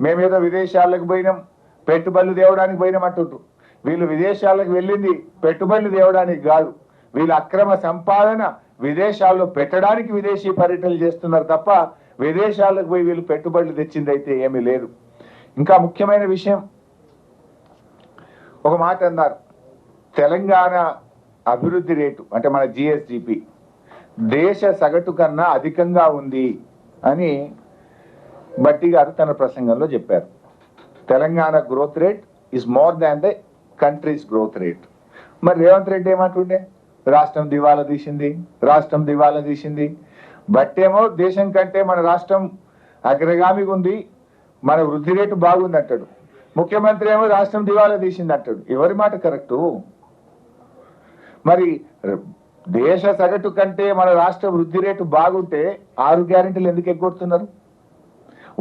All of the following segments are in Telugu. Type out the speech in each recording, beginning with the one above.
మేమేదో విదేశాలకు పోయినాం, పెట్టుబడులు తేవడానికి పోయినాం అంటుండ్రు. వీళ్ళు విదేశాలకు వెళ్ళింది పెట్టుబడులు తేవడానికి కాదు, వీళ్ళ అక్రమ సంపాదన విదేశాల్లో పెట్టడానికి విదేశీ పర్యటనలు చేస్తున్నారు తప్ప విదేశాలకు పోయి వీళ్ళు పెట్టుబడులు తెచ్చింది అయితే ఏమీ లేదు. ఇంకా ముఖ్యమైన విషయం, ఒక మాట అన్నారు, తెలంగాణ అభివృద్ధి రేటు అంటే మన జిఎస్డిపి దేశ సగటు కన్నా అధికంగా ఉంది అని భట్టి గారు తన ప్రసంగంలో చెప్పారు. Telangana growth rate is more than the countries growth rate. మరి రేవంత్ రెడ్డి ఏమంటుండే, రాష్ట్రం దివాలా తీసింది, రాష్ట్రం దివాలా తీసింది. బట్టేమో దేశం కంటే మన రాష్ట్రం అగ్రగామిగా ఉంది, మన వృద్ధి రేటు బాగుంది అంటాడు. ముఖ్యమంత్రి ఏమో రాష్ట్రం దివాలా తీసింది అంటాడు. ఎవరి మాట కరెక్టు? మరి దేశ సగటు కంటే మన రాష్ట్ర వృద్ధి రేటు బాగుంటే 6 గ్యారెంటీలు ఎందుకు ఎగ్గొడుతున్నారు?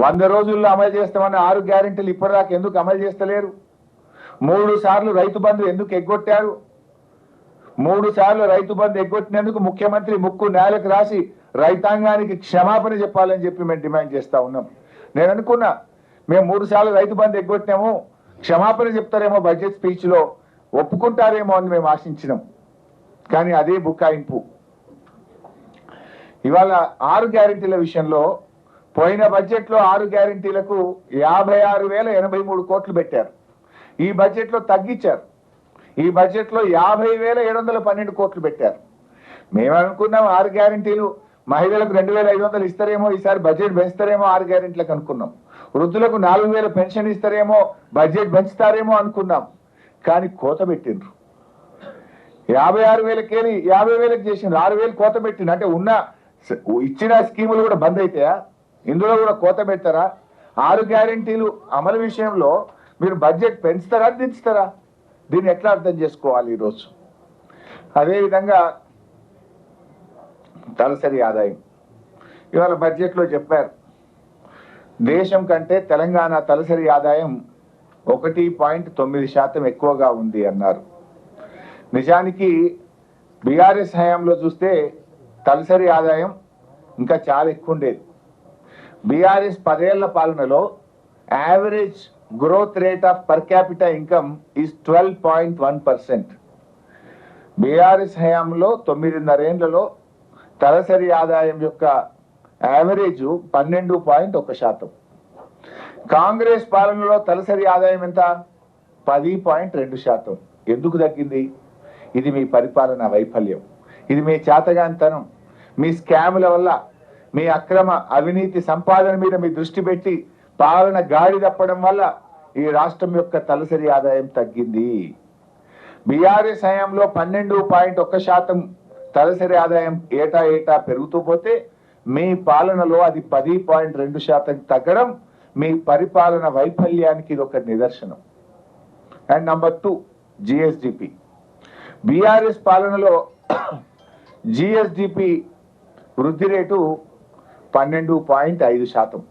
100 రోజుల్లో అమలు చేస్తామన్న 6 గ్యారెంటీలు ఇప్పటిదాకా ఎందుకు అమలు చేస్తలేరు? 3 సార్లు రైతు బంధు ఎందుకు ఎగ్గొట్టారు? 3 సార్లు రైతు బంధు ఎగ్గొట్టినందుకు ముఖ్యమంత్రి ముక్కు నేలకు రాసి రైతాంగానికి క్షమాపణ చెప్పాలని చెప్పి మేము డిమాండ్ చేస్తా ఉన్నాం. నేను అనుకున్నా మేము 3 సార్లు రైతు బంధు ఎగ్గొట్టినాము, క్షమాపణ చెప్తారేమో బడ్జెట్ స్పీచ్ లో, ఒప్పుకుంటారేమో అని మేము ఆశించినాం. కానీ అదే బుకాయింపు. ఇవాళ 6 గ్యారెంటీల విషయంలో పోయిన బడ్జెట్ లో 6 గ్యారెంటీలకు 56,083 కోట్లు పెట్టారు. ఈ బడ్జెట్ లో తగ్గించారు. ఈ బడ్జెట్ లో 50,712 కోట్లు పెట్టారు. మేము అనుకున్నాం 6 గ్యారెంటీలు మహిళలకు 2,500 ఇస్తారేమో, ఈసారి బడ్జెట్ పెంచుతారేమో 6 గ్యారెంటీలకు అనుకున్నాం. వృద్ధులకు 4,000 పెన్షన్ ఇస్తారేమో, బడ్జెట్ పెంచుతారేమో అనుకున్నాం. కానీ కోత పెట్టిండ్రు. 56,000కెళ్ళి 50,000కి చేసిండ్రు. 6,000 కోత పెట్టిండ్రు. అంటే ఉన్న ఇచ్చిన స్కీములు కూడా బంద్ అవుతాయా? ఇందులో కూడా కోత పెడతారా? 6 గ్యారెంటీలు అమలు విషయంలో మీరు బడ్జెట్ పెంచుతారా, దించుతారా? దీన్ని ఎట్లా అర్థం చేసుకోవాలి ఈరోజు? అదేవిధంగా తలసరి ఆదాయం ఇవాళ బడ్జెట్లో చెప్పారు, దేశం కంటే తెలంగాణ తలసరి ఆదాయం 1.9% ఎక్కువగా ఉంది అన్నారు. నిజానికి బీఆర్ఎస్ హయాంలో చూస్తే తలసరి ఆదాయం ఇంకా చాలా ఎక్కువ ఉండేది. బీఆర్ఎస్ 10 ఏళ్ల పాలనలో average growth rate of per capital income is 12.1%. BRS హయాంలో 9.5 ఏళ్లలో తలసరి ఆదాయం యొక్క యావరేజ్ 12.1%. కాంగ్రెస్ పాలనలో తలసరి ఆదాయం ఎంత? 10.2%. ఎందుకు తగ్గింది? ఇది మీ పరిపాలన వైఫల్యం, ఇది మీ చేతగాంతనం, మీ స్కాముల వల్ల, మీ అక్రమ అవినీతి సంపాదన మీద మీ దృష్టి పెట్టి పాలన గాడి తప్పడం వల్ల ఈ రాష్ట్రం యొక్క తలసరి ఆదాయం తగ్గింది. బీఆర్ఎస్ హయాంలో 12.1% తలసరి ఆదాయం ఏటా పెరుగుతూ పోతే మీ పాలనలో అది 10.2% తగ్గడం మీ పరిపాలన వైఫల్యానికి ఇది ఒక నిదర్శనం. And number 2, GSDP. బీఆర్ఎస్ పాలనలో జిఎస్డిపి వృద్ధి రేటు 12.5%.